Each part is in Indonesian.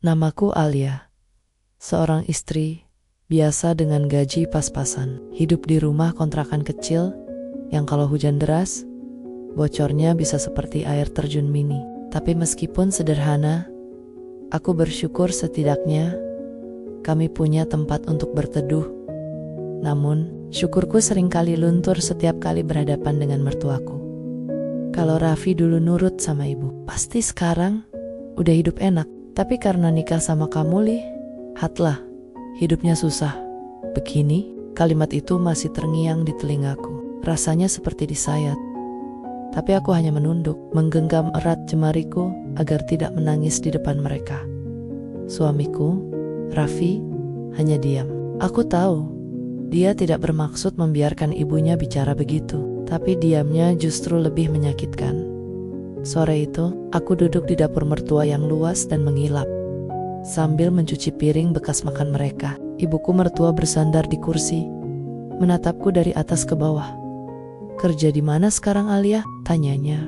Namaku Alia, seorang istri biasa dengan gaji pas-pasan. Hidup di rumah kontrakan kecil yang kalau hujan deras, bocornya bisa seperti air terjun mini. Tapi meskipun sederhana, aku bersyukur setidaknya kami punya tempat untuk berteduh. Namun, syukurku seringkali luntur setiap kali berhadapan dengan mertuaku. Kalau Raffi dulu nurut sama ibu, pasti sekarang udah hidup enak. Tapi karena nikah sama kamu, lihatlah, hidupnya susah. Begini, kalimat itu masih terngiang di telingaku. Rasanya seperti disayat. Tapi aku hanya menunduk, menggenggam erat jemariku agar tidak menangis di depan mereka. Suamiku, Raffi, hanya diam. Aku tahu, dia tidak bermaksud membiarkan ibunya bicara begitu. Tapi diamnya justru lebih menyakitkan. Sore itu, aku duduk di dapur mertua yang luas dan mengilap. Sambil mencuci piring bekas makan mereka, ibuku mertua bersandar di kursi, menatapku dari atas ke bawah. "Kerja di mana sekarang, Alia?" tanyanya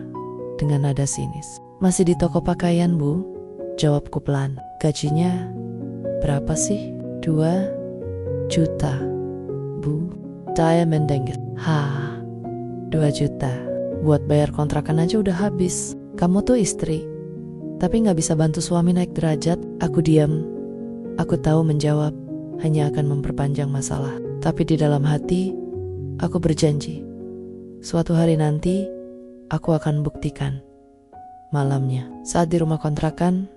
dengan nada sinis. "Masih di toko pakaian, Bu," jawabku pelan. "Gajinya berapa sih?" 2 juta, Bu. Saya mendengus. 2 juta. Buat bayar kontrakan aja udah habis. Kamu tuh istri, tapi gak bisa bantu suami naik derajat. Aku diam. Aku tahu menjawab hanya akan memperpanjang masalah. Tapi di dalam hati, aku berjanji, suatu hari nanti, aku akan buktikan. Malamnya, saat di rumah kontrakan,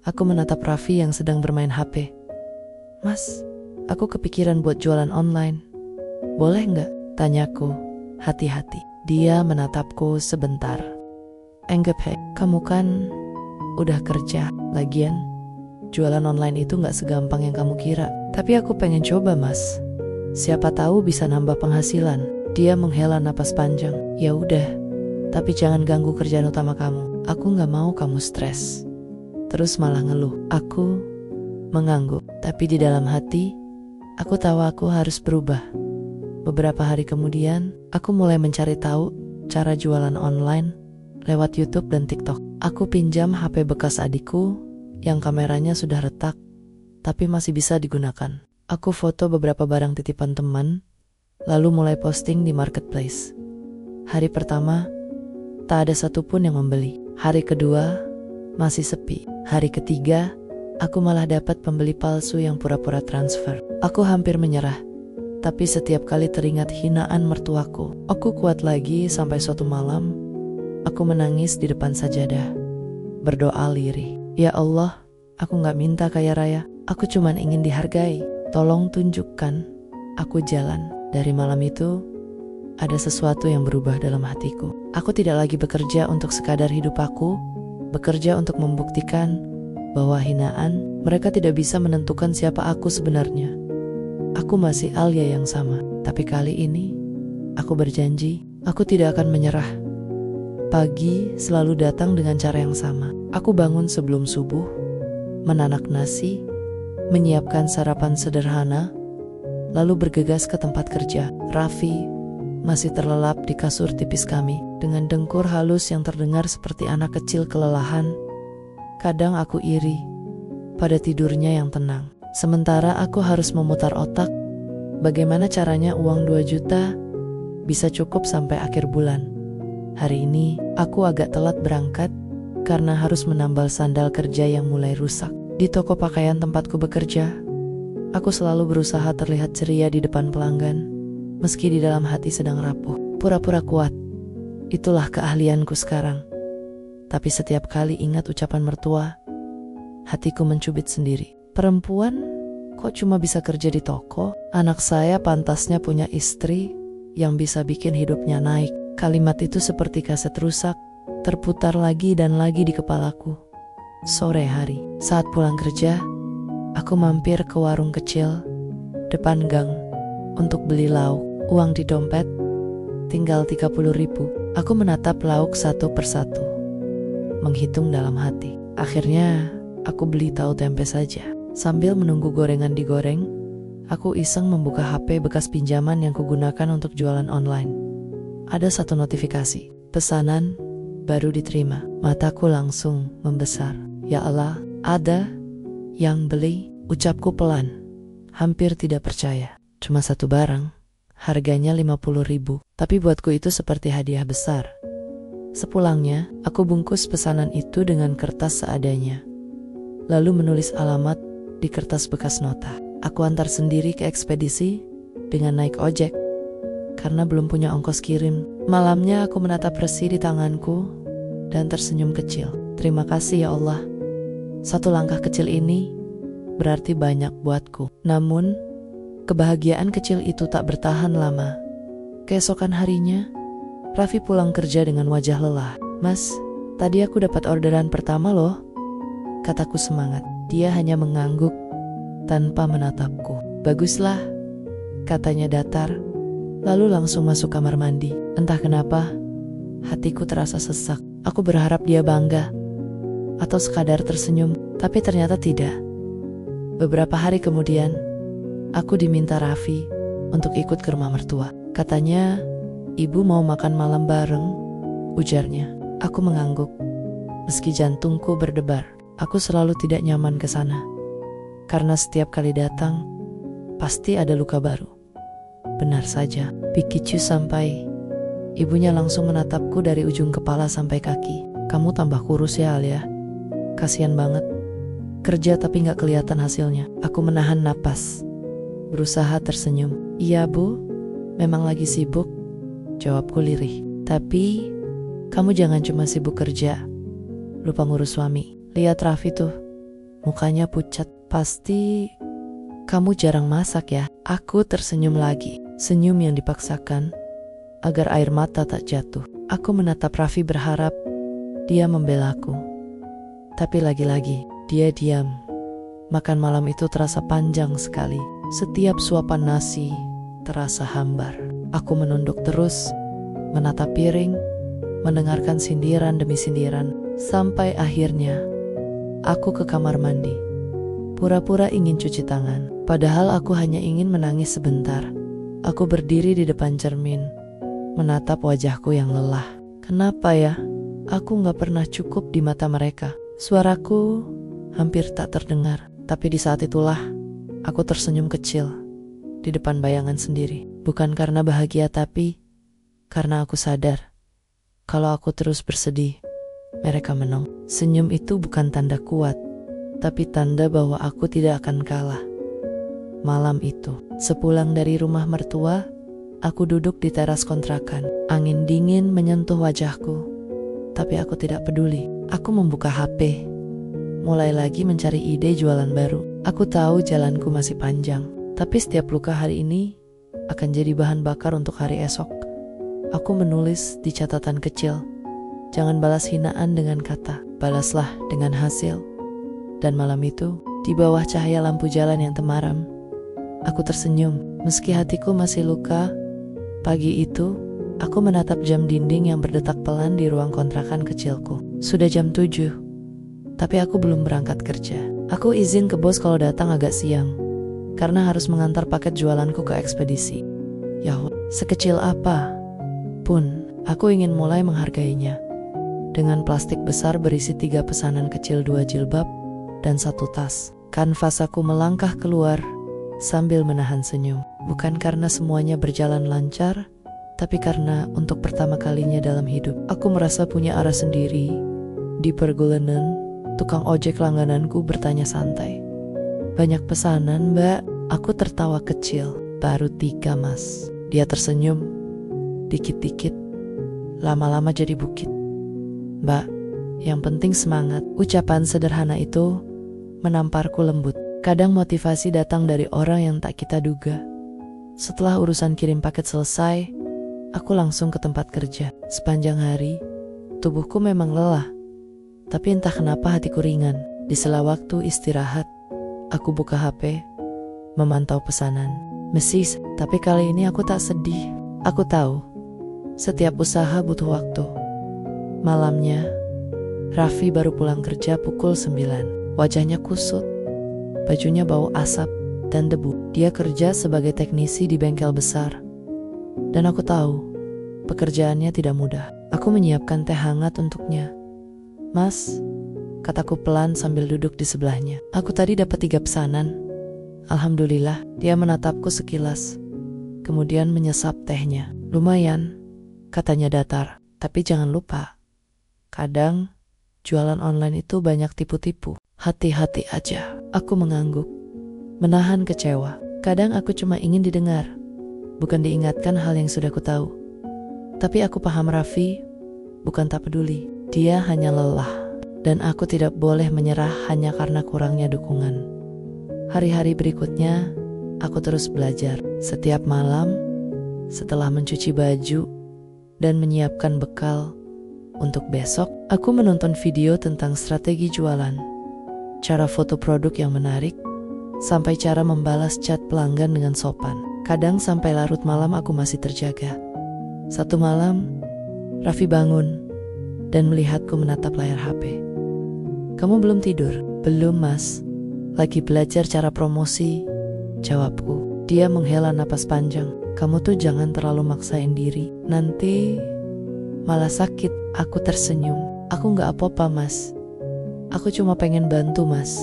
aku menatap Raffi yang sedang bermain HP. "Mas, aku kepikiran buat jualan online. Boleh gak?" tanyaku, hati-hati. Dia menatapku sebentar. "Enggak, kamu kan udah kerja. Lagian, jualan online itu gak segampang yang kamu kira. Tapi aku pengen coba, Mas. Siapa tahu bisa nambah penghasilan." Dia menghela napas panjang. "Ya udah, tapi jangan ganggu kerjaan utama kamu. Aku gak mau kamu stres." Terus malah ngeluh. Aku mengangguk. Tapi di dalam hati, aku tahu aku harus berubah. Beberapa hari kemudian, aku mulai mencari tahu cara jualan online lewat YouTube dan TikTok. Aku pinjam HP bekas adikku yang kameranya sudah retak, tapi masih bisa digunakan. Aku foto beberapa barang titipan teman, lalu mulai posting di marketplace. Hari pertama, tak ada satupun yang membeli. Hari kedua, masih sepi. Hari ketiga, aku malah dapat pembeli palsu yang pura-pura transfer. Aku hampir menyerah. Tapi setiap kali teringat hinaan mertuaku, aku kuat lagi sampai suatu malam, aku menangis di depan sajadah, berdoa lirih. "Ya Allah, aku gak minta kaya raya, aku cuman ingin dihargai. Tolong tunjukkan aku jalan." Dari malam itu, ada sesuatu yang berubah dalam hatiku. Aku tidak lagi bekerja untuk sekadar hidup aku, bekerja untuk membuktikan bahwa hinaan mereka tidak bisa menentukan siapa aku sebenarnya. Aku masih Alia yang sama, tapi kali ini aku berjanji aku tidak akan menyerah. Pagi selalu datang dengan cara yang sama. Aku bangun sebelum subuh, menanak nasi, menyiapkan sarapan sederhana, lalu bergegas ke tempat kerja. Raffi masih terlelap di kasur tipis kami, dengan dengkur halus yang terdengar seperti anak kecil kelelahan. Kadang aku iri pada tidurnya yang tenang. Sementara aku harus memutar otak, bagaimana caranya uang 2 juta bisa cukup sampai akhir bulan. Hari ini, aku agak telat berangkat karena harus menambal sandal kerja yang mulai rusak. Di toko pakaian tempatku bekerja, aku selalu berusaha terlihat ceria di depan pelanggan, meski di dalam hati sedang rapuh. Pura-pura kuat, itulah keahlianku sekarang. Tapi setiap kali ingat ucapan mertua, hatiku mencubit sendiri. Perempuan kok cuma bisa kerja di toko? Anak saya pantasnya punya istri yang bisa bikin hidupnya naik. Kalimat itu seperti kaset rusak, terputar lagi dan lagi di kepalaku. Sore hari, saat pulang kerja, aku mampir ke warung kecil depan gang untuk beli lauk. Uang di dompet tinggal 30.000. Aku menatap lauk satu persatu, menghitung dalam hati. Akhirnya aku beli tahu tempe saja. Sambil menunggu gorengan digoreng, aku iseng membuka HP bekas pinjaman yang kugunakan untuk jualan online. Ada satu notifikasi, pesanan baru diterima. Mataku langsung membesar. Ya Allah, ada Yang beli, ucapku pelan, hampir tidak percaya. Cuma satu barang, harganya 50.000, tapi buatku itu seperti hadiah besar. Sepulangnya, aku bungkus pesanan itu dengan kertas seadanya, lalu menulis alamat di kertas bekas nota. Aku antar sendiri ke ekspedisi dengan naik ojek, karena belum punya ongkos kirim. Malamnya aku menatap resi di tanganku dan tersenyum kecil. Terima kasih ya Allah. Satu langkah kecil ini berarti banyak buatku. Namun, kebahagiaan kecil itu tak bertahan lama. Keesokan harinya, Raffi pulang kerja dengan wajah lelah. Mas, tadi aku dapat orderan pertama loh, kataku semangat. Dia hanya mengangguk tanpa menatapku. Baguslah, katanya datar, lalu langsung masuk kamar mandi. Entah kenapa, hatiku terasa sesak. Aku berharap dia bangga atau sekadar tersenyum, tapi ternyata tidak. Beberapa hari kemudian, aku diminta Raffi untuk ikut ke rumah mertua. Katanya, ibu mau makan malam bareng, ujarnya. Aku mengangguk, meski jantungku berdebar. Aku selalu tidak nyaman ke sana, karena setiap kali datang, pasti ada luka baru. Benar saja, pikicu sampai ibunya langsung menatapku dari ujung kepala sampai kaki. Kamu tambah kurus ya Alia, kasihan banget. Kerja tapi gak kelihatan hasilnya. Aku menahan napas, berusaha tersenyum. Iya bu, memang lagi sibuk, jawabku lirih. Tapi, kamu jangan cuma sibuk kerja, lupa ngurus suami. Lihat Raffi tuh, mukanya pucat. Pasti kamu jarang masak ya. Aku tersenyum lagi, senyum yang dipaksakan agar air mata tak jatuh. Aku menatap Raffi berharap dia membelaku. Tapi lagi-lagi, dia diam. Makan malam itu terasa panjang sekali. Setiap suapan nasi terasa hambar. Aku menunduk terus, menatap piring, mendengarkan sindiran demi sindiran. Sampai akhirnya, aku ke kamar mandi. Pura-pura ingin cuci tangan. Padahal aku hanya ingin menangis sebentar. Aku berdiri di depan cermin, menatap wajahku yang lelah. Kenapa ya? Aku gak pernah cukup di mata mereka. Suaraku hampir tak terdengar. Tapi di saat itulah, aku tersenyum kecil di depan bayangan sendiri. Bukan karena bahagia, tapi karena aku sadar kalau aku terus bersedih, mereka menang. Senyum itu bukan tanda kuat, tapi tanda bahwa aku tidak akan kalah. Malam itu, sepulang dari rumah mertua, aku duduk di teras kontrakan. Angin dingin menyentuh wajahku, tapi aku tidak peduli. Aku membuka HP, mulai lagi mencari ide jualan baru. Aku tahu jalanku masih panjang, tapi setiap luka hari ini akan jadi bahan bakar untuk hari esok. Aku menulis di catatan kecil, jangan balas hinaan dengan kata, balaslah dengan hasil. Dan malam itu, di bawah cahaya lampu jalan yang temaram, aku tersenyum, meski hatiku masih luka. Pagi itu, aku menatap jam dinding yang berdetak pelan di ruang kontrakan kecilku. Sudah jam 7, tapi aku belum berangkat kerja. Aku izin ke bos kalau datang agak siang, karena harus mengantar paket jualanku ke ekspedisi. Ya, sekecil apa pun, aku ingin mulai menghargainya. Dengan plastik besar berisi 3 pesanan kecil, 2 jilbab, dan 1 tas. Kanvas aku melangkah keluar sambil menahan senyum. Bukan karena semuanya berjalan lancar, tapi karena untuk pertama kalinya dalam hidup, aku merasa punya arah sendiri. Di pergulanan, tukang ojek langgananku bertanya santai, "Banyak pesanan, Mbak?" Aku tertawa kecil. "Baru 3, Mas." Dia tersenyum, dikit-dikit, lama-lama jadi bukit. "Mbak, yang penting semangat." Ucapan sederhana itu menamparku lembut. Kadang motivasi datang dari orang yang tak kita duga. Setelah urusan kirim paket selesai, aku langsung ke tempat kerja. Sepanjang hari, tubuhku memang lelah, tapi entah kenapa hatiku ringan. Di sela waktu istirahat, aku buka HP, memantau pesanan. Mesis, tapi kali ini aku tak sedih. Aku tahu, setiap usaha butuh waktu. Malamnya, Raffi baru pulang kerja pukul 9. Wajahnya kusut, bajunya bau asap dan debu. Dia kerja sebagai teknisi di bengkel besar. Dan aku tahu, pekerjaannya tidak mudah. Aku menyiapkan teh hangat untuknya. "Mas, kataku pelan sambil duduk di sebelahnya. Aku tadi dapat 3 pesanan. Alhamdulillah, dia menatapku sekilas. Kemudian menyesap tehnya. Lumayan, katanya datar. Tapi jangan lupa, kadang jualan online itu banyak tipu-tipu. Hati-hati aja. Aku mengangguk, menahan kecewa. Kadang aku cuma ingin didengar, bukan diingatkan hal yang sudah ku tahu. Tapi aku paham Raffi, bukan tak peduli. Dia hanya lelah, dan aku tidak boleh menyerah hanya karena kurangnya dukungan. Hari-hari berikutnya, aku terus belajar. Setiap malam, setelah mencuci baju dan menyiapkan bekal untuk besok, aku menonton video tentang strategi jualan, cara foto produk yang menarik, sampai cara membalas chat pelanggan dengan sopan. Kadang sampai larut malam aku masih terjaga. Satu malam, Raffi bangun dan melihatku menatap layar HP. Kamu belum tidur? Belum, Mas. Lagi belajar cara promosi, jawabku. Dia menghela napas panjang. Kamu tuh jangan terlalu maksain diri. Nanti malah sakit. Aku tersenyum. Aku gak apa-apa, Mas. Aku cuma pengen bantu, Mas.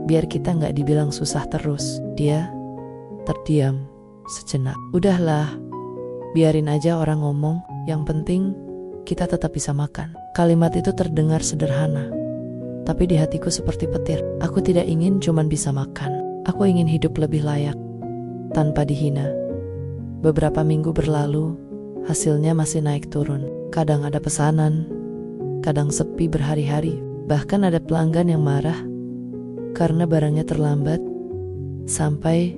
Biar kita gak dibilang susah terus. Dia terdiam sejenak. Udahlah, biarin aja orang ngomong. Yang penting kita tetap bisa makan. Kalimat itu terdengar sederhana, tapi di hatiku seperti petir. Aku tidak ingin cuman bisa makan. Aku ingin hidup lebih layak, tanpa dihina. Beberapa minggu berlalu, hasilnya masih naik turun. Kadang ada pesanan, kadang sepi berhari-hari. Bahkan ada pelanggan yang marah karena barangnya terlambat, sampai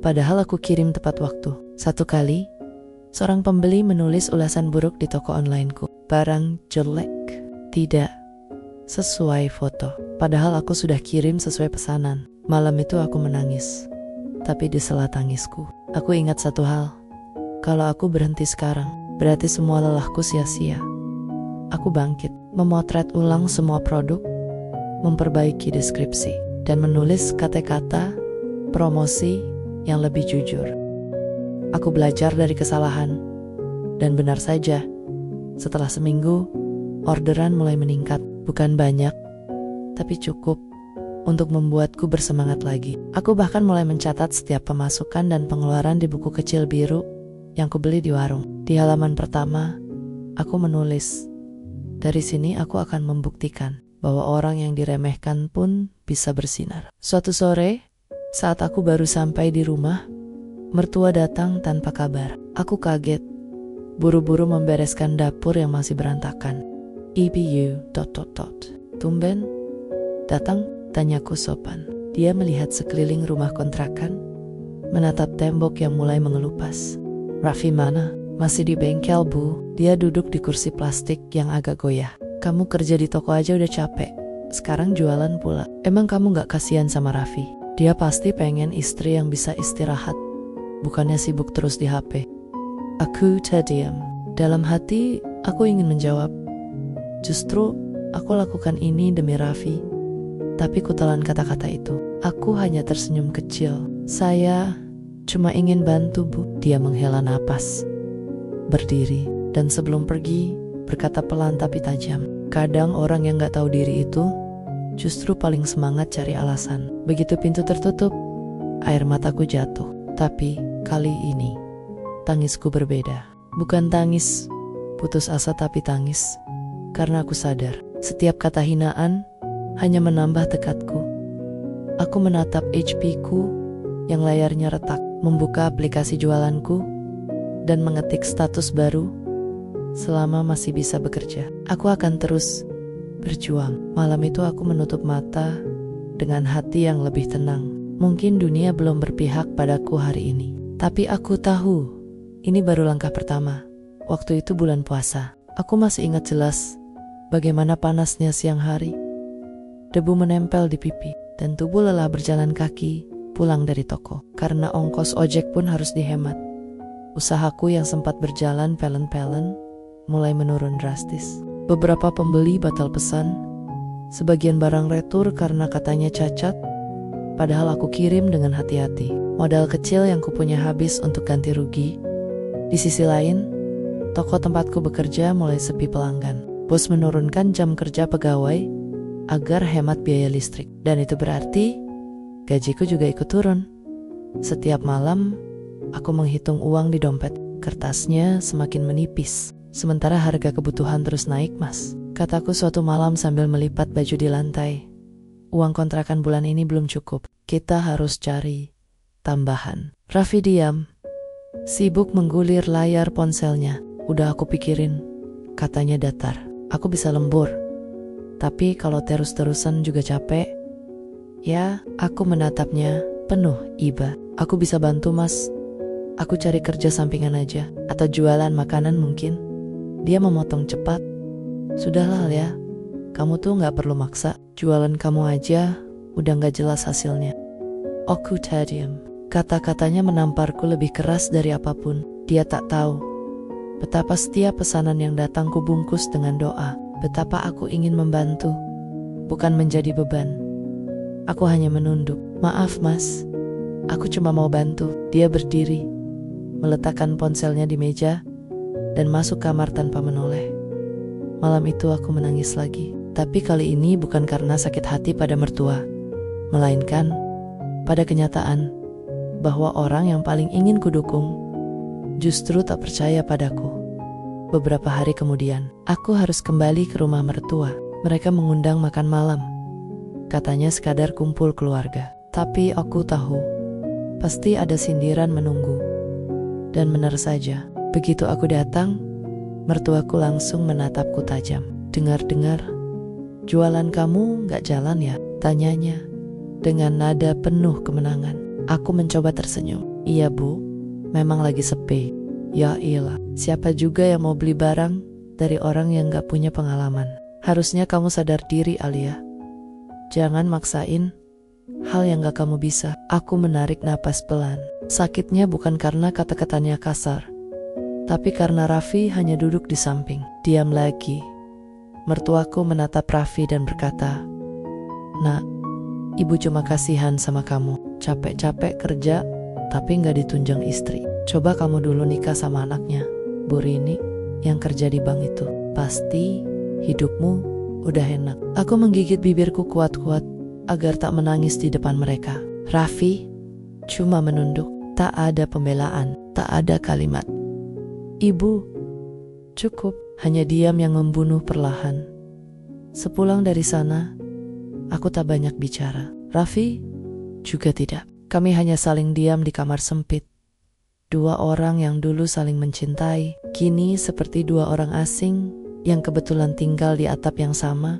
padahal aku kirim tepat waktu. Satu kali, seorang pembeli menulis ulasan buruk di toko onlineku. Barang jelek, tidak sesuai foto. Padahal aku sudah kirim sesuai pesanan. Malam itu aku menangis, tapi di sela tangisku, aku ingat satu hal. Kalau aku berhenti sekarang, berarti semua lelahku sia-sia. Aku bangkit, memotret ulang semua produk, memperbaiki deskripsi, dan menulis kata-kata promosi yang lebih jujur. Aku belajar dari kesalahan, dan benar saja, setelah seminggu, orderan mulai meningkat. Bukan banyak, tapi cukup untuk membuatku bersemangat lagi. Aku bahkan mulai mencatat setiap pemasukan dan pengeluaran di buku kecil biru yang kubeli di warung. Di halaman pertama, aku menulis, dari sini aku akan membuktikan bahwa orang yang diremehkan pun bisa bersinar. Suatu sore, saat aku baru sampai di rumah, mertua datang tanpa kabar. Aku kaget, buru-buru membereskan dapur yang masih berantakan. EBU... Tumben datang, tanyaku sopan. Dia melihat sekeliling rumah kontrakan, menatap tembok yang mulai mengelupas. Raffi mana? Masih di bengkel, Bu. Dia duduk di kursi plastik yang agak goyah. Kamu kerja di toko aja udah capek, sekarang jualan pula. Emang kamu gak kasihan sama Raffi? Dia pasti pengen istri yang bisa istirahat, bukannya sibuk terus di HP. Aku terdiam. Dalam hati, aku ingin menjawab, justru aku lakukan ini demi Raffi. Tapi kutelan kata-kata itu. Aku hanya tersenyum kecil. Saya cuma ingin bantu, Bu. Dia menghela napas, berdiri, dan sebelum pergi, berkata pelan tapi tajam. Kadang orang yang gak tahu diri itu justru paling semangat cari alasan. Begitu pintu tertutup, air mataku jatuh. Tapi kali ini, tangisku berbeda. Bukan tangis putus asa, tapi tangis karena aku sadar setiap kata hinaan hanya menambah tekadku. Aku menatap HP-ku yang layarnya retak, membuka aplikasi jualanku, dan mengetik status baru. Selama masih bisa bekerja, aku akan terus berjuang. Malam itu aku menutup mata dengan hati yang lebih tenang. Mungkin dunia belum berpihak padaku hari ini, tapi aku tahu ini baru langkah pertama. Waktu itu bulan puasa. Aku masih ingat jelas bagaimana panasnya siang hari. Debu menempel di pipi, dan tubuh lelah berjalan kaki pulang dari toko. Karena ongkos ojek pun harus dihemat. Usahaku yang sempat berjalan pelen-pelen mulai menurun drastis. Beberapa pembeli batal pesan, sebagian barang retur karena katanya cacat, padahal aku kirim dengan hati-hati. Modal kecil yang kupunya habis untuk ganti rugi. Di sisi lain, toko tempatku bekerja mulai sepi pelanggan. Bos menurunkan jam kerja pegawai, agar hemat biaya listrik. Dan itu berarti gajiku juga ikut turun. Setiap malam, aku menghitung uang di dompet. Kertasnya semakin menipis. Sementara harga kebutuhan terus naik, Mas. Kataku suatu malam sambil melipat baju di lantai. Uang kontrakan bulan ini belum cukup. Kita harus cari tambahan. Raffi diam. Sibuk menggulir layar ponselnya. Udah aku pikirin, katanya datar. Aku bisa lembur. Tapi kalau terus-terusan juga capek. Ya, aku menatapnya penuh iba. Aku bisa bantu, Mas. Aku cari kerja sampingan aja. Atau jualan makanan mungkin. Dia memotong cepat. Sudahlah ya, kamu tuh gak perlu maksa. Jualan kamu aja udah gak jelas hasilnya. Aku diam. Kata-katanya menamparku lebih keras dari apapun. Dia tak tahu betapa setiap pesanan yang datang ku bungkus dengan doa. Betapa aku ingin membantu, bukan menjadi beban. Aku hanya menunduk. Maaf, Mas, aku cuma mau bantu. Dia berdiri, meletakkan ponselnya di meja, dan masuk kamar tanpa menoleh. Malam itu aku menangis lagi. Tapi kali ini bukan karena sakit hati pada mertua, melainkan pada kenyataan bahwa orang yang paling ingin kudukung justru tak percaya padaku. Beberapa hari kemudian, aku harus kembali ke rumah mertua. Mereka mengundang makan malam. Katanya sekadar kumpul keluarga. Tapi aku tahu, pasti ada sindiran menunggu. Dan benar saja, begitu aku datang, mertuaku langsung menatapku tajam. Dengar-dengar, jualan kamu gak jalan ya? Tanyanya dengan nada penuh kemenangan. Aku mencoba tersenyum. Iya, Bu, memang lagi sepi. Ya iyalah, siapa juga yang mau beli barang dari orang yang gak punya pengalaman? Harusnya kamu sadar diri, Alia. Jangan maksain hal yang gak kamu bisa. Aku menarik napas pelan. Sakitnya bukan karena kata-katanya kasar, tapi karena Raffi hanya duduk di samping. Diam lagi. Mertuaku menatap Raffi dan berkata, "Nak, ibu cuma kasihan sama kamu. Capek-capek kerja, tapi gak ditunjang istri. Coba kamu dulu nikah sama anaknya, Bu Rini, yang kerja di bank itu. Pasti hidupmu udah enak." Aku menggigit bibirku kuat-kuat agar tak menangis di depan mereka. Raffi cuma menunduk. Tak ada pembelaan, tak ada kalimat "Ibu, cukup." Hanya diam yang membunuh perlahan. Sepulang dari sana, aku tak banyak bicara. Raffi juga tidak. Kami hanya saling diam di kamar sempit. Dua orang yang dulu saling mencintai, kini seperti dua orang asing yang kebetulan tinggal di atap yang sama.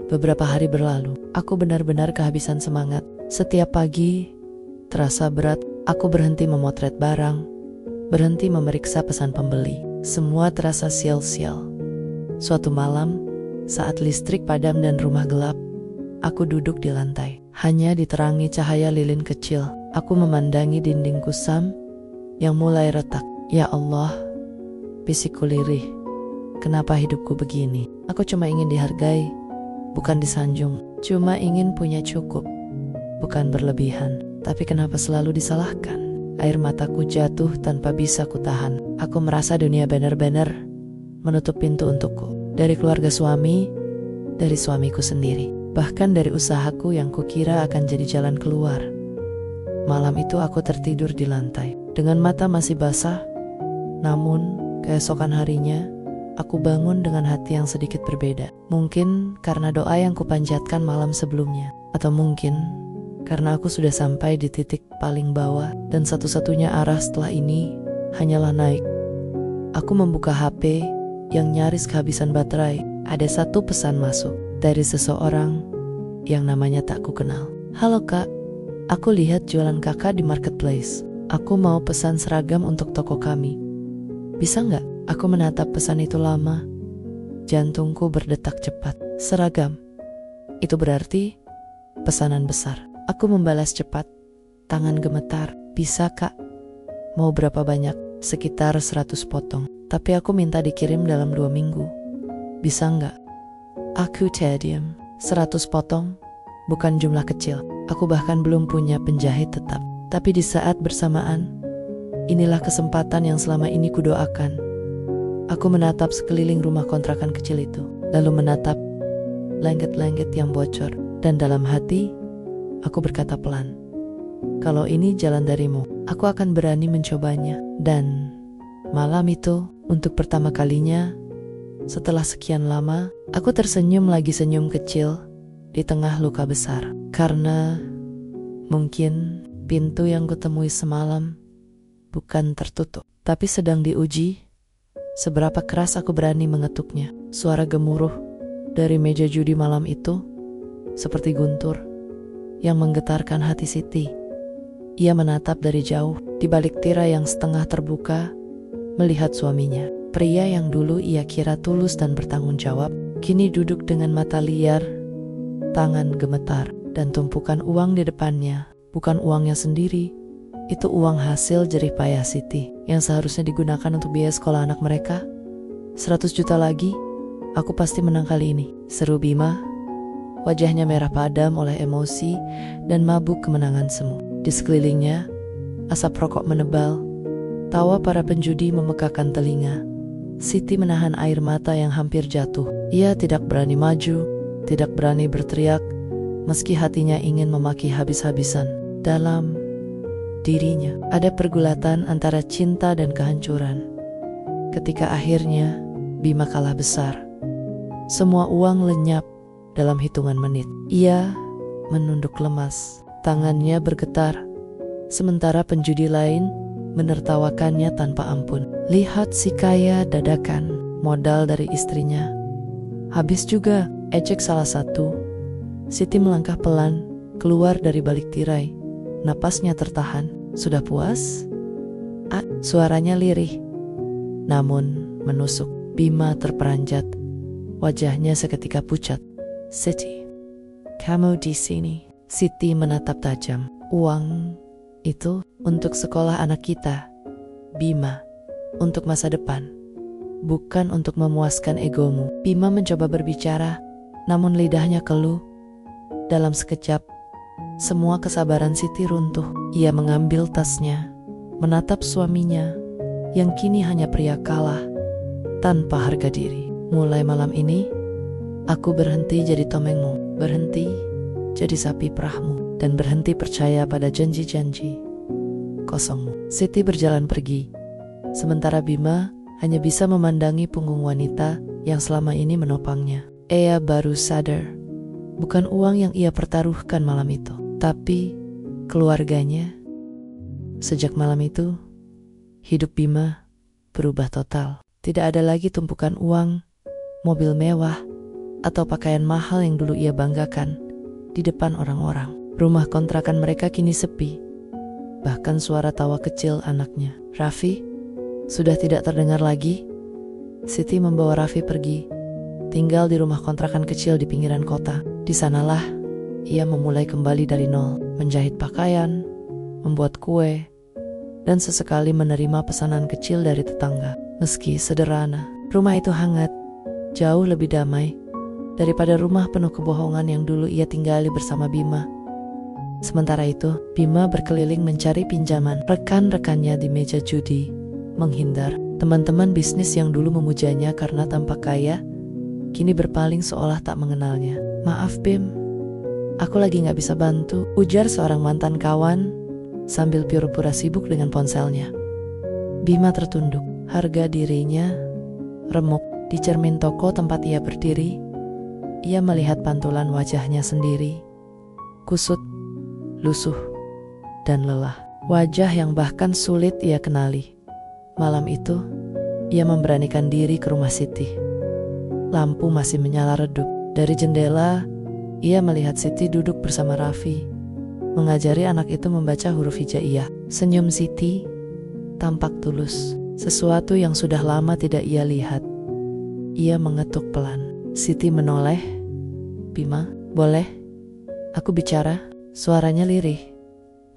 Beberapa hari berlalu, aku benar-benar kehabisan semangat. Setiap pagi terasa berat. Aku berhenti memotret barang, berhenti memeriksa pesan pembeli. Semua terasa sial-sial. Suatu malam, saat listrik padam dan rumah gelap, aku duduk di lantai. Hanya diterangi cahaya lilin kecil. Aku memandangi dinding kusam yang mulai retak. Ya Allah, bisikku lirih. Kenapa hidupku begini? Aku cuma ingin dihargai, bukan disanjung. Cuma ingin punya cukup, bukan berlebihan. Tapi kenapa selalu disalahkan? Air mataku jatuh tanpa bisa kutahan. Aku merasa dunia benar-benar menutup pintu untukku. Dari keluarga suami, dari suamiku sendiri, bahkan dari usahaku yang kukira akan jadi jalan keluar. Malam itu aku tertidur di lantai, dengan mata masih basah. Namun, keesokan harinya, aku bangun dengan hati yang sedikit berbeda. Mungkin karena doa yang kupanjatkan malam sebelumnya. Atau mungkin karena aku sudah sampai di titik paling bawah dan satu-satunya arah setelah ini hanyalah naik. Aku membuka HP yang nyaris kehabisan baterai. Ada satu pesan masuk dari seseorang yang namanya tak kukenal. "Halo Kak, aku lihat jualan kakak di marketplace. Aku mau pesan seragam untuk toko kami. Bisa nggak?" Aku menatap pesan itu lama. Jantungku berdetak cepat. Seragam. Itu berarti pesanan besar. Aku membalas cepat, tangan gemetar. "Bisa Kak." "Mau berapa banyak?" "Sekitar 100 potong. Tapi aku minta dikirim dalam 2 minggu. Bisa nggak?" Aku terdiam. 100 potong? Bukan jumlah kecil. Aku bahkan belum punya penjahit tetap. Tapi di saat bersamaan, inilah kesempatan yang selama ini kudoakan. Aku menatap sekeliling rumah kontrakan kecil itu, lalu menatap lengket-lengket yang bocor. Dan dalam hati, aku berkata pelan, kalau ini jalan darimu, aku akan berani mencobanya. Dan malam itu, untuk pertama kalinya, setelah sekian lama, aku tersenyum lagi senyum kecil di tengah luka besar. Karena mungkin pintu yang kutemui semalam bukan tertutup, tapi sedang diuji seberapa keras aku berani mengetuknya. Suara gemuruh dari meja judi malam itu seperti guntur yang menggetarkan hati Siti. Ia menatap dari jauh di balik tirai yang setengah terbuka, melihat suaminya. Pria yang dulu ia kira tulus dan bertanggung jawab, kini duduk dengan mata liar, tangan gemetar, dan tumpukan uang di depannya. Bukan uangnya sendiri, itu uang hasil jerih payah Siti yang seharusnya digunakan untuk biaya sekolah anak mereka. 100 juta lagi, aku pasti menang kali ini, seru Bima. Wajahnya merah padam oleh emosi dan mabuk kemenangan semu. Di sekelilingnya, asap rokok menebal, tawa para penjudi memekakan telinga. Siti menahan air mata yang hampir jatuh. Ia tidak berani maju, tidak berani berteriak, meski hatinya ingin memaki habis-habisan. Dalam dirinya ada pergulatan antara cinta dan kehancuran. Ketika akhirnya Bima kalah besar, semua uang lenyap dalam hitungan menit. Ia menunduk lemas, tangannya bergetar, sementara penjudi lain menertawakannya tanpa ampun. Lihat si kaya dadakan, modal dari istrinya habis juga, ejek salah satu. Siti melangkah pelan keluar dari balik tirai, napasnya tertahan. Sudah puas? Suaranya lirih, namun menusuk. Bima terperanjat, wajahnya seketika pucat. Siti, kamu di sini. Siti menatap tajam. Uang itu untuk sekolah anak kita, Bima, untuk masa depan, bukan untuk memuaskan egomu. Bima mencoba berbicara, namun lidahnya keluh. Dalam sekejap, semua kesabaran Siti runtuh. Ia mengambil tasnya, menatap suaminya yang kini hanya pria kalah tanpa harga diri. Mulai malam ini, aku berhenti jadi tomengmu, berhenti jadi sapi perahmu, dan berhenti percaya pada janji-janji kosongmu. Siti berjalan pergi, sementara Bima hanya bisa memandangi punggung wanita yang selama ini menopangnya. Ia baru sadar, bukan uang yang ia pertaruhkan malam itu, tapi keluarganya. Sejak malam itu, hidup Bima berubah total. Tidak ada lagi tumpukan uang, mobil mewah, atau pakaian mahal yang dulu ia banggakan di depan orang-orang. Rumah kontrakan mereka kini sepi. Bahkan suara tawa kecil anaknya, Raffi, sudah tidak terdengar lagi. Siti membawa Raffi pergi, tinggal di rumah kontrakan kecil di pinggiran kota. Di sanalah ia memulai kembali dari nol, menjahit pakaian, membuat kue, dan sesekali menerima pesanan kecil dari tetangga. Meski sederhana, rumah itu hangat, jauh lebih damai daripada rumah penuh kebohongan yang dulu ia tinggali bersama Bima. Sementara itu, Bima berkeliling mencari pinjaman. Rekan-rekannya di meja judi menghindar. Teman-teman bisnis yang dulu memujanya karena tampak kaya, kini berpaling seolah tak mengenalnya. Maaf Bim, aku lagi gak bisa bantu, ujar seorang mantan kawan sambil pura-pura sibuk dengan ponselnya. Bima tertunduk, harga dirinya remuk. Di cermin toko tempat ia berdiri, ia melihat pantulan wajahnya sendiri, kusut, lusuh, dan lelah. Wajah yang bahkan sulit ia kenali. Malam itu, ia memberanikan diri ke rumah Siti. Lampu masih menyala redup. Dari jendela, ia melihat Siti duduk bersama Raffi, mengajari anak itu membaca huruf hijaiyah. Senyum Siti tampak tulus, sesuatu yang sudah lama tidak ia lihat. Ia mengetuk pelan. Siti menoleh. Bima, boleh aku bicara? Suaranya lirih,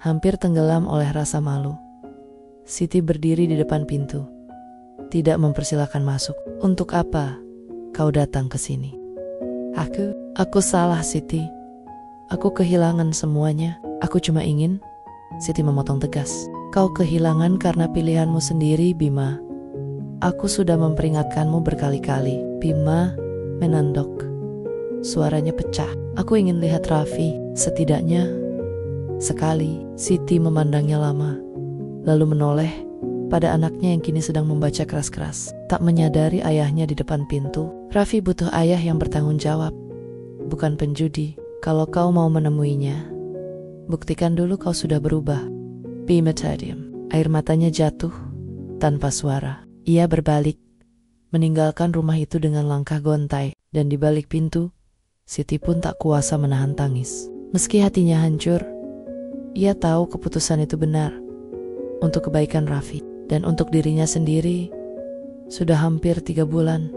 hampir tenggelam oleh rasa malu. Siti berdiri di depan pintu, tidak mempersilahkan masuk. Untuk apa kau datang ke sini? Aku salah Siti. Aku kehilangan semuanya. Aku cuma ingin. Siti memotong tegas. Kau kehilangan karena pilihanmu sendiri, Bima. Aku sudah memperingatkanmu berkali-kali. Bima menandok. Suaranya pecah. Aku ingin lihat Raffi. Setidaknya sekali. Siti memandangnya lama, lalu menoleh pada anaknya yang kini sedang membaca keras-keras. Tak menyadari ayahnya di depan pintu. Raffi butuh ayah yang bertanggung jawab, bukan penjudi. Kalau kau mau menemuinya, buktikan dulu kau sudah berubah. Bima terdiam. Air matanya jatuh tanpa suara. Ia berbalik, meninggalkan rumah itu dengan langkah gontai. Dan di balik pintu, Siti pun tak kuasa menahan tangis. Meski hatinya hancur, ia tahu keputusan itu benar untuk kebaikan Raffi dan untuk dirinya sendiri. Sudah hampir 3 bulan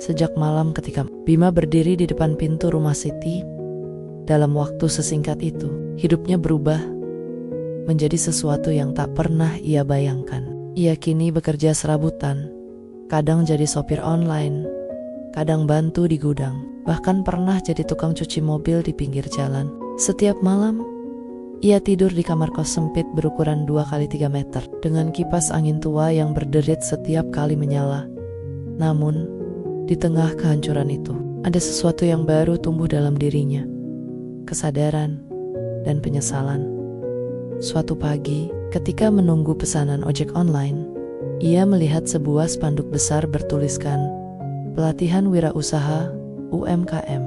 sejak malam ketika Bima berdiri di depan pintu rumah Siti. Dalam waktu sesingkat itu, hidupnya berubah menjadi sesuatu yang tak pernah ia bayangkan. Ia kini bekerja serabutan, kadang jadi sopir online, kadang bantu di gudang, bahkan pernah jadi tukang cuci mobil di pinggir jalan. Setiap malam, ia tidur di kamar kos sempit berukuran 2x3 meter dengan kipas angin tua yang berderit setiap kali menyala. Namun, di tengah kehancuran itu, ada sesuatu yang baru tumbuh dalam dirinya. Kesadaran dan penyesalan. Suatu pagi, ketika menunggu pesanan ojek online, ia melihat sebuah spanduk besar bertuliskan pelatihan wirausaha UMKM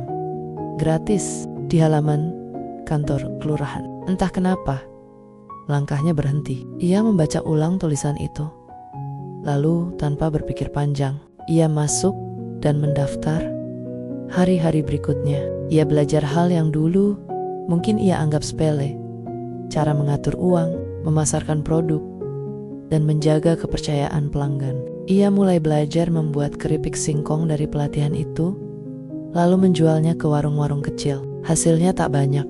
gratis di halaman kantor kelurahan. Entah kenapa, langkahnya berhenti. Ia membaca ulang tulisan itu. Lalu tanpa berpikir panjang, ia masuk dan mendaftar. Hari-hari berikutnya, ia belajar hal yang dulu mungkin ia anggap sepele. Cara mengatur uang, memasarkan produk, dan menjaga kepercayaan pelanggan. Ia mulai belajar membuat keripik singkong dari pelatihan itu, lalu menjualnya ke warung-warung kecil. Hasilnya tak banyak,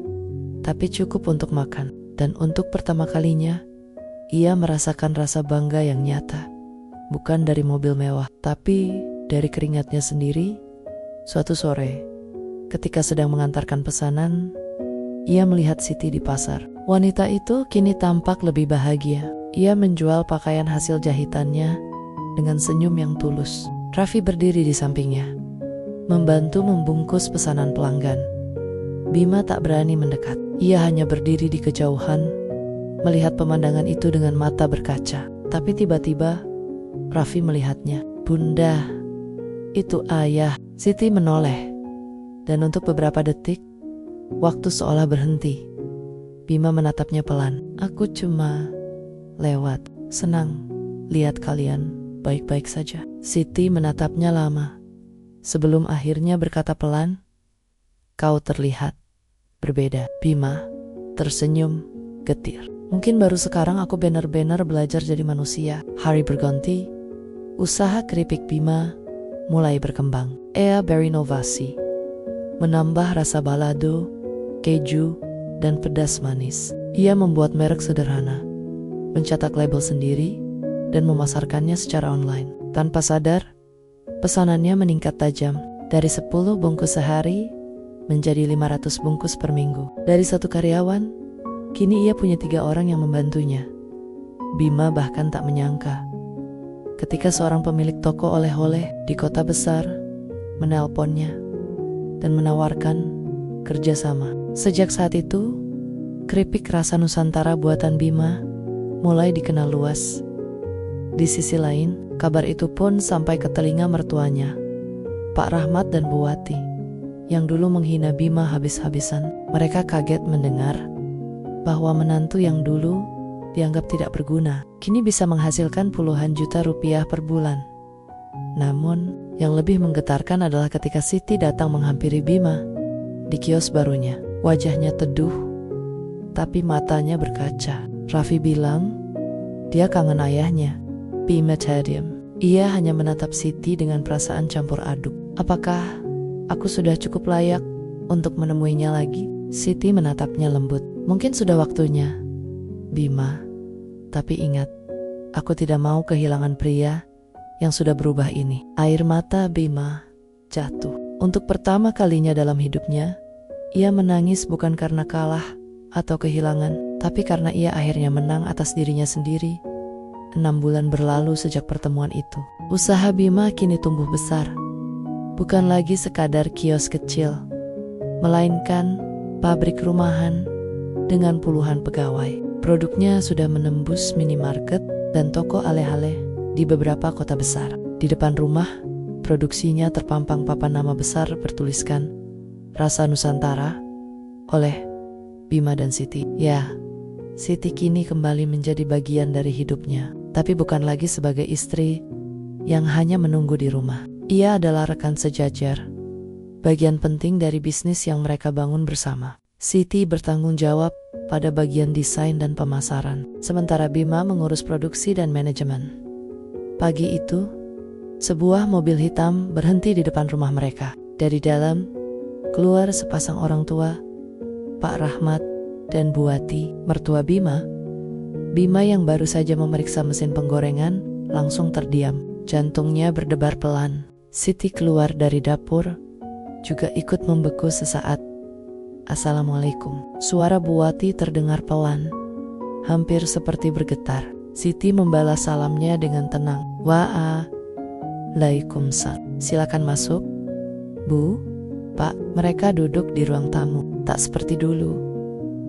tapi cukup untuk makan. Dan untuk pertama kalinya, ia merasakan rasa bangga yang nyata. Bukan dari mobil mewah, tapi dari keringatnya sendiri. Suatu sore, ketika sedang mengantarkan pesanan, ia melihat Siti di pasar. Wanita itu kini tampak lebih bahagia. Ia menjual pakaian hasil jahitannya dengan senyum yang tulus. Raffi berdiri di sampingnya, membantu membungkus pesanan pelanggan. Bima tak berani mendekat. Ia hanya berdiri di kejauhan, melihat pemandangan itu dengan mata berkaca. Tapi tiba-tiba, Raffi melihatnya. Bunda, itu ayah. Siti menoleh, dan untuk beberapa detik, waktu seolah berhenti. Bima menatapnya pelan. Aku cuma lewat. Senang lihat kalian baik-baik saja. Siti menatapnya lama, sebelum akhirnya berkata pelan, kau terlihat berbeda. Bima tersenyum getir. Mungkin baru sekarang aku benar-benar belajar jadi manusia. Hari berganti, usaha keripik Bima mulai berkembang. Ia berinovasi, menambah rasa balado, keju, dan pedas manis. Ia membuat merek sederhana, mencetak label sendiri, dan memasarkannya secara online. Tanpa sadar, pesanannya meningkat tajam. Dari 10 bungkus sehari, menjadi 500 bungkus per minggu. Dari 1 karyawan, kini ia punya 3 orang yang membantunya. Bima bahkan tak menyangka ketika seorang pemilik toko oleh-oleh di kota besar menelponnya dan menawarkan kerjasama. Sejak saat itu, keripik rasa Nusantara buatan Bima mulai dikenal luas. Di sisi lain, kabar itu pun sampai ke telinga mertuanya, Pak Rahmat dan Bu Wati, yang dulu menghina Bima habis-habisan. Mereka kaget mendengar bahwa menantu yang dulu dianggap tidak berguna, kini bisa menghasilkan puluhan juta rupiah per bulan. Namun, yang lebih menggetarkan adalah ketika Siti datang menghampiri Bima di kios barunya. Wajahnya teduh, tapi matanya berkaca. Raffi bilang, dia kangen ayahnya. Bima terdiam. Ia hanya menatap Siti dengan perasaan campur aduk. Apakah aku sudah cukup layak untuk menemuinya lagi? Siti menatapnya lembut. Mungkin sudah waktunya, Bima. Tapi ingat, aku tidak mau kehilangan pria yang sudah berubah ini. Air mata Bima jatuh. Untuk pertama kalinya dalam hidupnya, ia menangis bukan karena kalah atau kehilangan, tapi karena ia akhirnya menang atas dirinya sendiri. 6 bulan berlalu sejak pertemuan itu. Usaha Bima kini tumbuh besar, bukan lagi sekadar kios kecil, melainkan pabrik rumahan dengan puluhan pegawai. Produknya sudah menembus minimarket dan toko aleh-aleh di beberapa kota besar. Di depan rumah, produksinya terpampang papan nama besar bertuliskan Rasa Nusantara oleh Bima dan Siti. Ya, Siti kini kembali menjadi bagian dari hidupnya, tapi bukan lagi sebagai istri yang hanya menunggu di rumah. Ia adalah rekan sejajar, bagian penting dari bisnis yang mereka bangun bersama. Siti bertanggung jawab pada bagian desain dan pemasaran, sementara Bima mengurus produksi dan manajemen. Pagi itu, sebuah mobil hitam berhenti di depan rumah mereka. Dari dalam, keluar sepasang orang tua, Pak Rahmat dan Bu Wati, mertua Bima. Bima yang baru saja memeriksa mesin penggorengan langsung terdiam. Jantungnya berdebar pelan. Siti keluar dari dapur, juga ikut membeku sesaat. Assalamualaikum. Suara Bu Wati terdengar pelan, hampir seperti bergetar. Siti membalas salamnya dengan tenang. Waalaikumsalam. Silakan masuk, Bu, Pak. Mereka duduk di ruang tamu. Tak seperti dulu.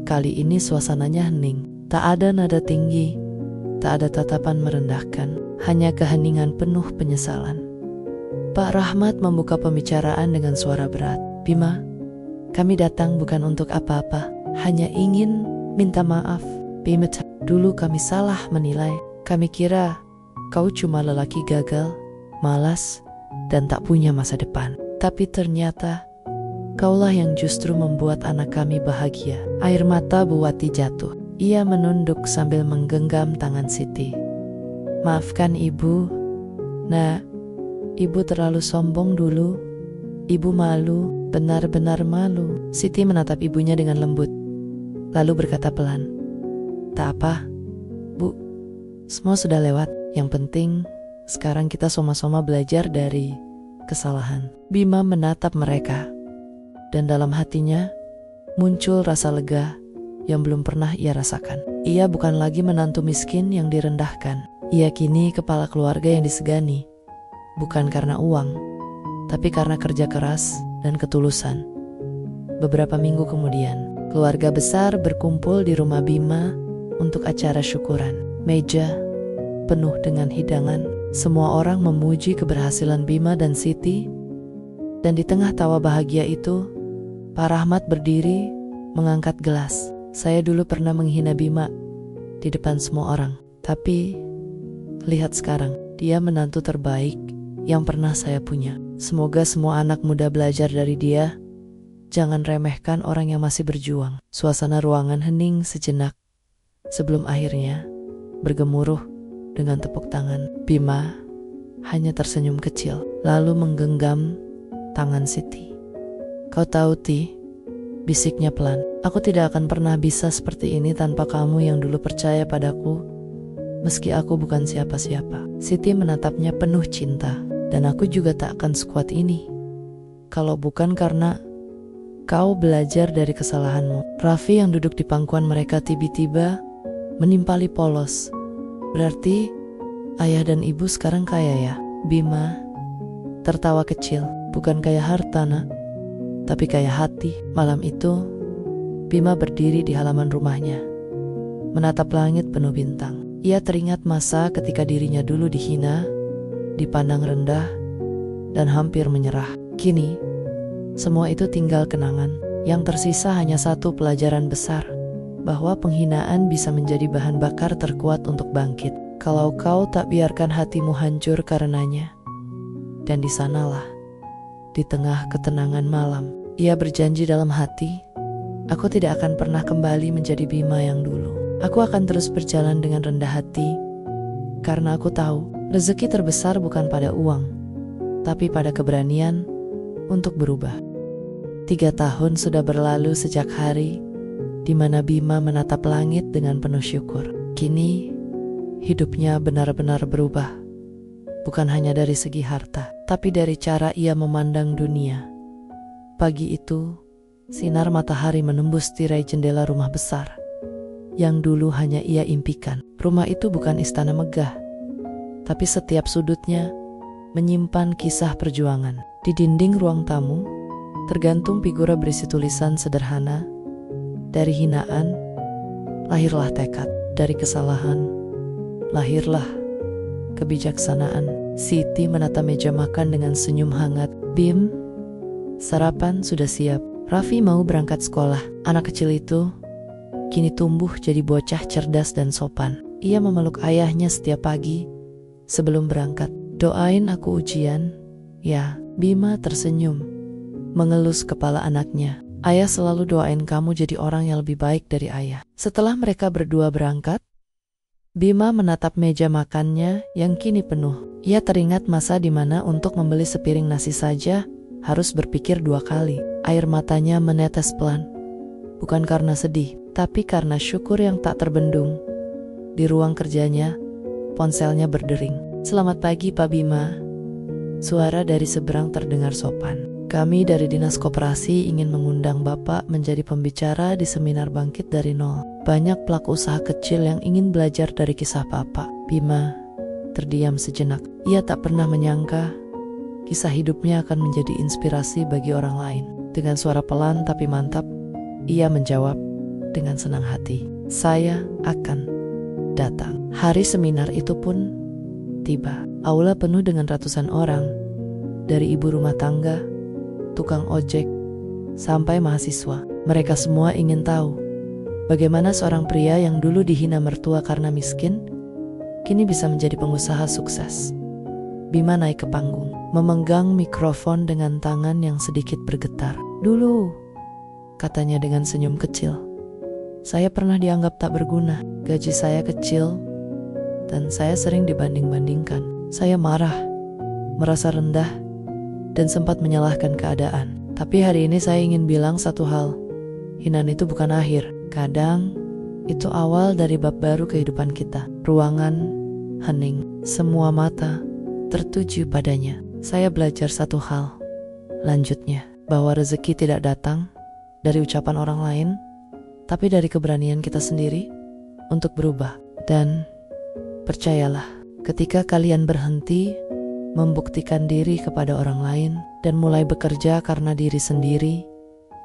Kali ini suasananya hening. Tak ada nada tinggi, tak ada tatapan merendahkan, hanya keheningan penuh penyesalan. Pak Rahmat membuka pembicaraan dengan suara berat. Bima, kami datang bukan untuk apa-apa, hanya ingin minta maaf. Bima, dulu kami salah menilai. Kami kira kau cuma lelaki gagal, malas, dan tak punya masa depan. Tapi ternyata kaulah yang justru membuat anak kami bahagia. Air mata Bu Wati jatuh. Ia menunduk sambil menggenggam tangan Siti. Maafkan Ibu. Nah, Ibu terlalu sombong dulu. Ibu malu, benar-benar malu. Siti menatap ibunya dengan lembut, lalu berkata pelan, tak apa, Bu. Semua sudah lewat. Yang penting, sekarang kita sama-sama belajar dari kesalahan. Bima menatap mereka, dan dalam hatinya muncul rasa lega yang belum pernah ia rasakan. Ia bukan lagi menantu miskin yang direndahkan. Ia kini kepala keluarga yang disegani, bukan karena uang, tapi karena kerja keras dan ketulusan. Beberapa minggu kemudian, keluarga besar berkumpul di rumah Bima untuk acara syukuran. Meja penuh dengan hidangan. Semua orang memuji keberhasilan Bima dan Siti. Dan di tengah tawa bahagia itu, Pak Rahmat berdiri mengangkat gelas. Saya dulu pernah menghina Bima di depan semua orang, tapi lihat sekarang, dia menantu terbaik yang pernah saya punya. Semoga semua anak muda belajar dari dia. Jangan remehkan orang yang masih berjuang. Suasana ruangan hening sejenak sebelum akhirnya bergemuruh dengan tepuk tangan. Bima hanya tersenyum kecil, lalu menggenggam tangan Siti. Kau tahu, Ti, bisiknya pelan. Aku tidak akan pernah bisa seperti ini tanpa kamu yang dulu percaya padaku, meski aku bukan siapa-siapa. Siti menatapnya penuh cinta. Dan aku juga tak akan sekuat ini kalau bukan karena kau belajar dari kesalahanmu. Raffi yang duduk di pangkuan mereka tiba-tiba menimpali polos. Berarti ayah dan ibu sekarang kaya ya? Bima tertawa kecil. Bukan kaya harta, nak, tapi kaya hati. Malam itu Bima berdiri di halaman rumahnya, menatap langit penuh bintang. Ia teringat masa ketika dirinya dulu dihina, dipandang rendah, dan hampir menyerah. Kini, semua itu tinggal kenangan. Yang tersisa hanya satu pelajaran besar, bahwa penghinaan bisa menjadi bahan bakar terkuat untuk bangkit. Kalau kau tak biarkan hatimu hancur karenanya. Dan di sanalah, di tengah ketenangan malam, ia berjanji dalam hati, aku tidak akan pernah kembali menjadi Bima yang dulu. Aku akan terus berjalan dengan rendah hati, karena aku tahu, rezeki terbesar bukan pada uang, tapi pada keberanian untuk berubah. 3 tahun sudah berlalu sejak hari di mana Bima menatap langit dengan penuh syukur. Kini, hidupnya benar-benar berubah. Bukan hanya dari segi harta, tapi dari cara ia memandang dunia. Pagi itu, sinar matahari menembus tirai jendela rumah besar yang dulu hanya ia impikan. Rumah itu bukan istana megah, tapi setiap sudutnya menyimpan kisah perjuangan. Di dinding ruang tamu, tergantung figura berisi tulisan sederhana, dari hinaan, lahirlah tekad, dari kesalahan, lahirlah kebijaksanaan. Siti menata meja makan dengan senyum hangat. Bim, sarapan sudah siap. Raffi mau berangkat sekolah. Anak kecil itu kini tumbuh jadi bocah cerdas dan sopan. Ia memeluk ayahnya setiap pagi sebelum berangkat. Doain aku ujian, ya. Bima tersenyum, mengelus kepala anaknya. Ayah selalu doain kamu jadi orang yang lebih baik dari ayah. Setelah mereka berdua berangkat, Bima menatap meja makannya yang kini penuh. Ia teringat masa di mana untuk membeli sepiring nasi saja harus berpikir 2 kali. Air matanya menetes pelan. Bukan karena sedih, tapi karena syukur yang tak terbendung. Di ruang kerjanya, ponselnya berdering. Selamat pagi Pak Bima. Suara dari seberang terdengar sopan. Kami dari Dinas Koperasi ingin mengundang Bapak menjadi pembicara di seminar Bangkit dari Nol. Banyak pelaku usaha kecil yang ingin belajar dari kisah Bapak. Bima terdiam sejenak. Ia tak pernah menyangka kisah hidupnya akan menjadi inspirasi bagi orang lain. Dengan suara pelan tapi mantap, ia menjawab dengan senang hati. Saya akan datang. Hari seminar itu pun tiba. Aula penuh dengan ratusan orang, dari ibu rumah tangga, tukang ojek, sampai mahasiswa. Mereka semua ingin tahu bagaimana seorang pria yang dulu dihina mertua karena miskin, kini bisa menjadi pengusaha sukses. Bima naik ke panggung, memegang mikrofon dengan tangan yang sedikit bergetar. Dulu, katanya dengan senyum kecil, saya pernah dianggap tak berguna. Gaji saya kecil, dan saya sering dibanding-bandingkan. Saya marah, merasa rendah, dan sempat menyalahkan keadaan. Tapi hari ini saya ingin bilang satu hal. Hinaan itu bukan akhir. Kadang, itu awal dari bab baru kehidupan kita. Ruangan, hening, semua mata tertuju padanya. Saya belajar satu hal, lanjutnya, bahwa rezeki tidak datang dari ucapan orang lain, tapi dari keberanian kita sendiri untuk berubah. Dan percayalah, ketika kalian berhenti membuktikan diri kepada orang lain dan mulai bekerja karena diri sendiri,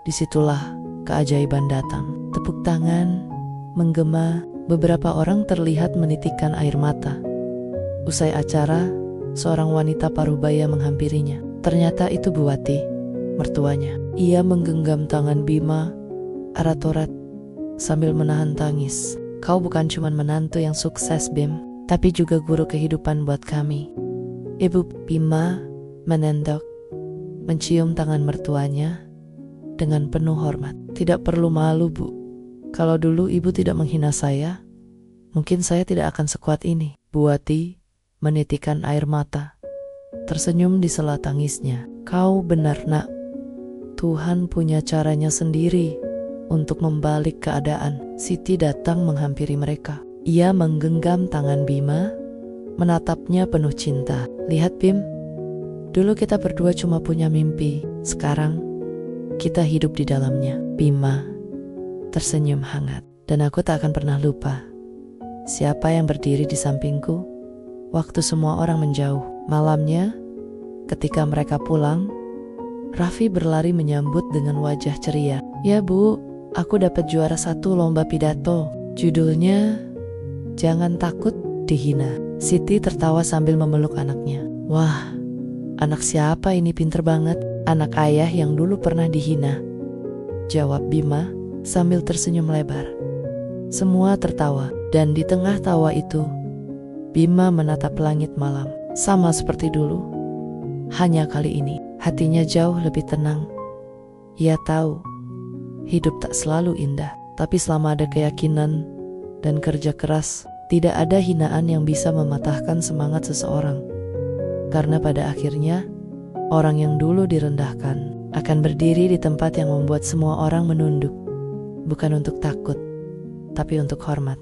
disitulah keajaiban datang. Tepuk tangan menggema, beberapa orang terlihat menitikkan air mata. Usai acara, seorang wanita parubaya menghampirinya. Ternyata itu Bu Wati, mertuanya. Ia menggenggam tangan Bima erat-erat sambil menahan tangis. Kau bukan cuma menantu yang sukses, Bim, tapi juga guru kehidupan buat kami. Ibu Bima menendok, mencium tangan mertuanya dengan penuh hormat. Tidak perlu malu, Bu. Kalau dulu ibu tidak menghina saya, mungkin saya tidak akan sekuat ini. Bu Wati menitikkan air mata, tersenyum di sela tangisnya. Kau benar, Nak. Tuhan punya caranya sendiri untuk membalik keadaan. Siti datang menghampiri mereka. Ia menggenggam tangan Bima, menatapnya penuh cinta. Lihat Bim, dulu kita berdua cuma punya mimpi. Sekarang, kita hidup di dalamnya. Bima tersenyum hangat. Dan aku tak akan pernah lupa siapa yang berdiri di sampingku waktu semua orang menjauh. Malamnya, ketika mereka pulang, Raffi berlari menyambut dengan wajah ceria. Ya Bu, aku dapat juara 1 lomba pidato. Judulnya, Jangan Takut Dihina. Siti tertawa sambil memeluk anaknya. Wah, anak siapa ini, pinter banget. Anak ayah yang dulu pernah dihina, jawab Bima sambil tersenyum lebar. Semua tertawa, dan di tengah tawa itu, Bima menatap langit malam. Sama seperti dulu, hanya kali ini hatinya jauh lebih tenang. Ia tahu hidup tak selalu indah, tapi selama ada keyakinan dan kerja keras, tidak ada hinaan yang bisa mematahkan semangat seseorang. Karena pada akhirnya, orang yang dulu direndahkan akan berdiri di tempat yang membuat semua orang menunduk. Bukan untuk takut, tapi untuk hormat.